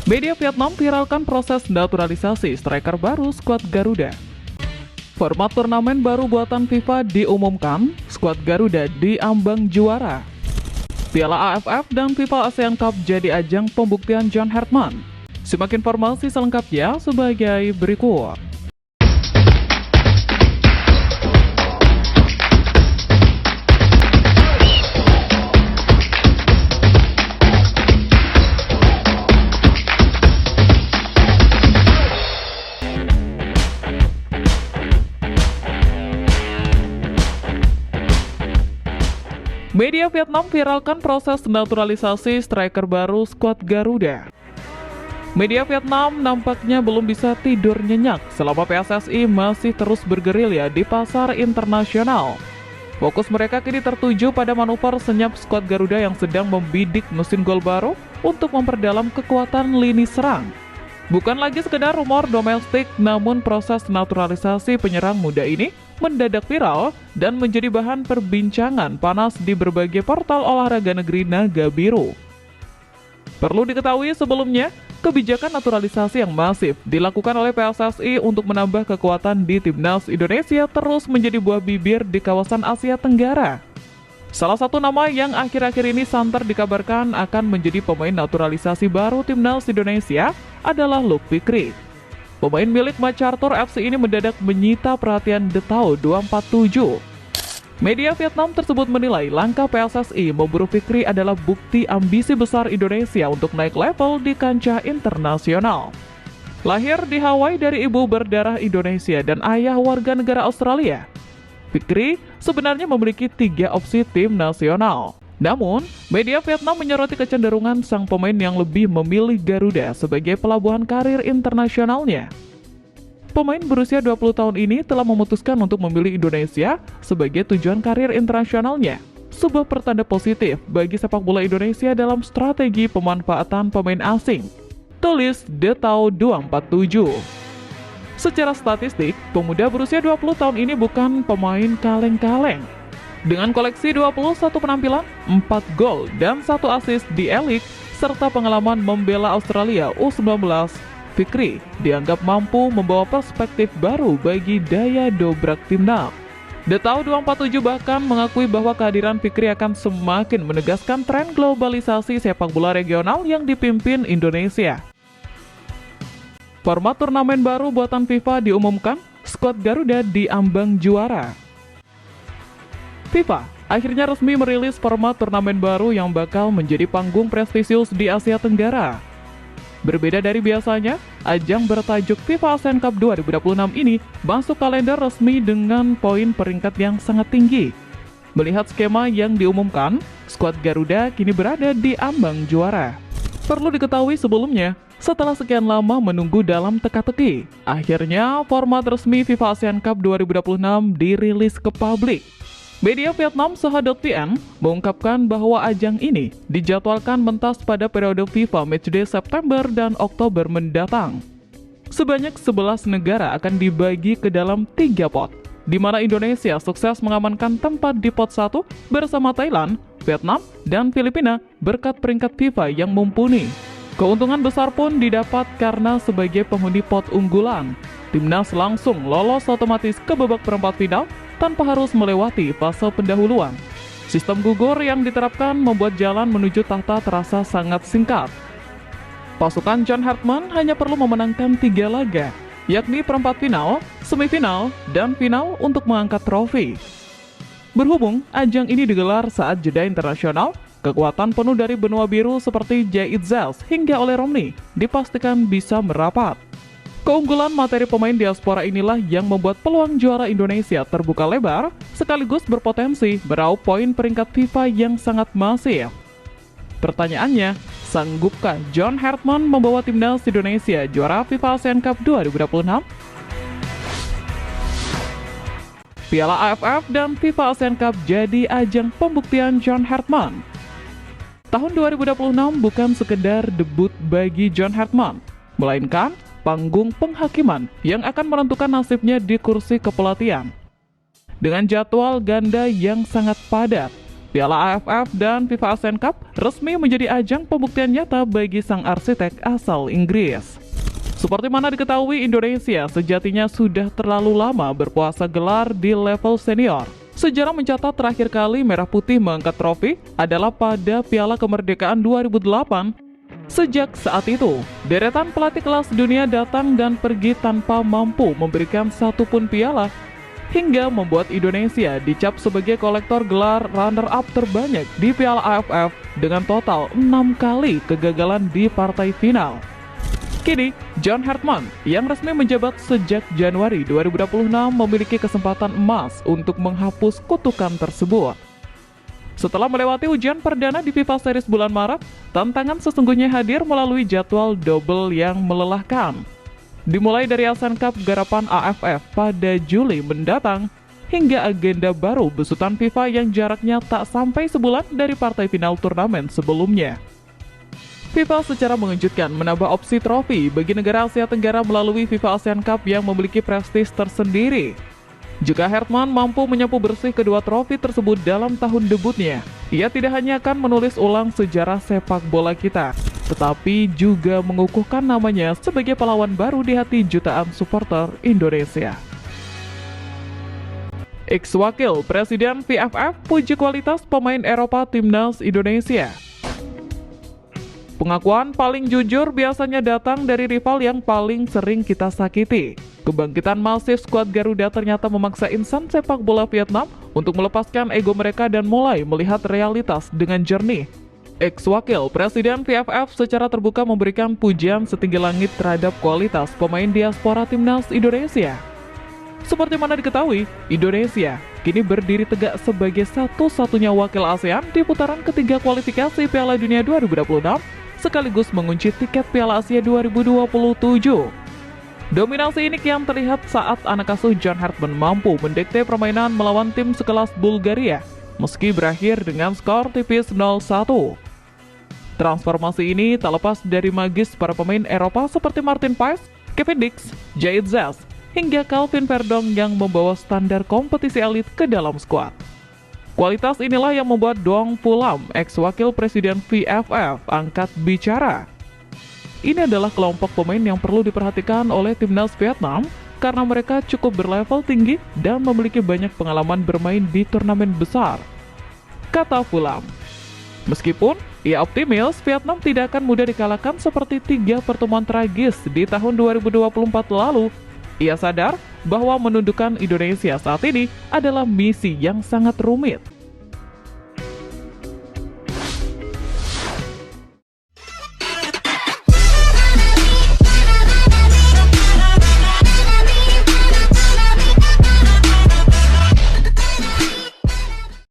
Media Vietnam viralkan proses naturalisasi striker baru skuad Garuda. Format turnamen baru buatan FIFA diumumkan, skuad Garuda diambang juara. Piala AFF dan FIFA ASEAN Cup jadi ajang pembuktian John Hartman. Simak informasi selengkapnya sebagai berikut. Media Vietnam viralkan proses naturalisasi striker baru skuad Garuda. Media Vietnam nampaknya belum bisa tidur nyenyak selama PSSI masih terus bergerilya di pasar internasional. Fokus mereka kini tertuju pada manuver senyap skuad Garuda yang sedang membidik mesin gol baru untuk memperdalam kekuatan lini serang. Bukan lagi sekedar rumor domestik, namun proses naturalisasi penyerang muda ini mendadak viral dan menjadi bahan perbincangan panas di berbagai portal olahraga negeri Naga Biru. Perlu diketahui sebelumnya, kebijakan naturalisasi yang masif dilakukan oleh PSSI untuk menambah kekuatan di Timnas Indonesia terus menjadi buah bibir di kawasan Asia Tenggara. Salah satu nama yang akhir-akhir ini santer dikabarkan akan menjadi pemain naturalisasi baru Timnas Indonesia adalah Luke Fikri. Pemain milik MacArthur FC ini mendadak menyita perhatian The Tau 247. Media Vietnam tersebut menilai langkah PSSI memburu Fikri adalah bukti ambisi besar Indonesia untuk naik level di kancah internasional. Lahir di Hawaii dari ibu berdarah Indonesia dan ayah warga negara Australia, Fikri sebenarnya memiliki 3 opsi tim nasional. Namun, media Vietnam menyoroti kecenderungan sang pemain yang lebih memilih Garuda sebagai pelabuhan karir internasionalnya. Pemain berusia 20 tahun ini telah memutuskan untuk memilih Indonesia sebagai tujuan karir internasionalnya. Sebuah pertanda positif bagi sepak bola Indonesia dalam strategi pemanfaatan pemain asing. Tulis The Tau 247. Secara statistik, pemuda berusia 20 tahun ini bukan pemain kaleng-kaleng. Dengan koleksi 21 penampilan, 4 gol, dan 1 assist di A-League, serta pengalaman membela Australia U19, Fikri dianggap mampu membawa perspektif baru bagi daya dobrak timnas. The Tau 247 bahkan mengakui bahwa kehadiran Fikri akan semakin menegaskan tren globalisasi sepak bola regional yang dipimpin Indonesia. Format turnamen baru buatan FIFA diumumkan, skuad Garuda diambang juara. FIFA akhirnya resmi merilis format turnamen baru yang bakal menjadi panggung prestisius di Asia Tenggara. Berbeda dari biasanya, ajang bertajuk FIFA ASEAN Cup 2026 ini masuk kalender resmi dengan poin peringkat yang sangat tinggi. Melihat skema yang diumumkan, skuad Garuda kini berada di ambang juara. Perlu diketahui sebelumnya, setelah sekian lama menunggu dalam teka-teki, akhirnya format resmi FIFA ASEAN Cup 2026 dirilis ke publik. Media Vietnam Saha.vn mengungkapkan bahwa ajang ini dijadwalkan mentas pada periode FIFA Matchday September dan Oktober mendatang. Sebanyak 11 negara akan dibagi ke dalam 3 pot, di mana Indonesia sukses mengamankan tempat di pot 1 bersama Thailand, Vietnam, dan Filipina berkat peringkat FIFA yang mumpuni. Keuntungan besar pun didapat karena sebagai penghuni pot unggulan, timnas langsung lolos otomatis ke babak perempat final tanpa harus melewati fase pendahuluan. Sistem gugur yang diterapkan membuat jalan menuju tahta terasa sangat singkat. Pasukan John Hartman hanya perlu memenangkan 3 laga, yakni perempat final, semifinal, dan final untuk mengangkat trofi. Berhubung ajang ini digelar saat jeda internasional, kekuatan penuh dari benua biru seperti Jay Itzels hingga Ole Romney dipastikan bisa merapat. Keunggulan materi pemain diaspora inilah yang membuat peluang juara Indonesia terbuka lebar, sekaligus berpotensi meraup poin peringkat FIFA yang sangat masif. Pertanyaannya, sanggupkah John Hartman membawa timnas Indonesia juara FIFA ASEAN Cup 2026? Piala AFF dan FIFA ASEAN Cup jadi ajang pembuktian John Hartman. Tahun 2026 bukan sekedar debut bagi John Hartman, melainkan panggung penghakiman yang akan menentukan nasibnya di kursi kepelatihan. Dengan jadwal ganda yang sangat padat, Piala AFF dan FIFA Asian Cup resmi menjadi ajang pembuktian nyata bagi sang arsitek asal Inggris. Seperti mana diketahui, Indonesia sejatinya sudah terlalu lama berpuasa gelar di level senior. Sejarah mencatat terakhir kali Merah Putih mengangkat trofi adalah pada Piala Kemerdekaan 2008. Sejak saat itu, deretan pelatih kelas dunia datang dan pergi tanpa mampu memberikan satupun piala, hingga membuat Indonesia dicap sebagai kolektor gelar runner-up terbanyak di Piala AFF dengan total 6 kali kegagalan di partai final. Kini, John Hartman yang resmi menjabat sejak Januari 2026 memiliki kesempatan emas untuk menghapus kutukan tersebut. Setelah melewati ujian perdana di FIFA Series bulan Maret, tantangan sesungguhnya hadir melalui jadwal double yang melelahkan. Dimulai dari Asian Cup garapan AFF pada Juli mendatang, hingga agenda baru besutan FIFA yang jaraknya tak sampai sebulan dari partai final turnamen sebelumnya. FIFA secara mengejutkan menambah opsi trofi bagi negara Asia Tenggara melalui FIFA Asian Cup yang memiliki prestis tersendiri. Jika Hartman mampu menyapu bersih kedua trofi tersebut dalam tahun debutnya, ia tidak hanya akan menulis ulang sejarah sepak bola kita, tetapi juga mengukuhkan namanya sebagai pahlawan baru di hati jutaan supporter Indonesia. Ex-wakil Presiden VFF puji kualitas pemain Eropa Timnas Indonesia. Pengakuan paling jujur biasanya datang dari rival yang paling sering kita sakiti. Kebangkitan masif skuad Garuda ternyata memaksa insan sepak bola Vietnam untuk melepaskan ego mereka dan mulai melihat realitas dengan jernih. Ex-wakil Presiden VFF secara terbuka memberikan pujian setinggi langit terhadap kualitas pemain diaspora Timnas Indonesia. Seperti mana diketahui, Indonesia kini berdiri tegak sebagai satu-satunya wakil ASEAN di putaran ketiga kualifikasi Piala Dunia 2026, sekaligus mengunci tiket Piala Asia 2027. Dominasi ini kian terlihat saat anak asuh John Hartman mampu mendikte permainan melawan tim sekelas Bulgaria, meski berakhir dengan skor tipis 0-1. Transformasi ini tak lepas dari magis para pemain Eropa seperti Martin Paes, Kevin Dix, Jayed Zas, hingga Calvin Verdong yang membawa standar kompetisi elit ke dalam skuad. Kualitas inilah yang membuat Doang Phulam, ex-wakil Presiden VFF, angkat bicara. Ini adalah kelompok pemain yang perlu diperhatikan oleh Timnas Vietnam karena mereka cukup berlevel tinggi dan memiliki banyak pengalaman bermain di turnamen besar, kata Phulam. Meskipun ia optimis Vietnam tidak akan mudah dikalahkan seperti 3 pertemuan tragis di tahun 2024 lalu, ia sadar bahwa menundukkan Indonesia saat ini adalah misi yang sangat rumit.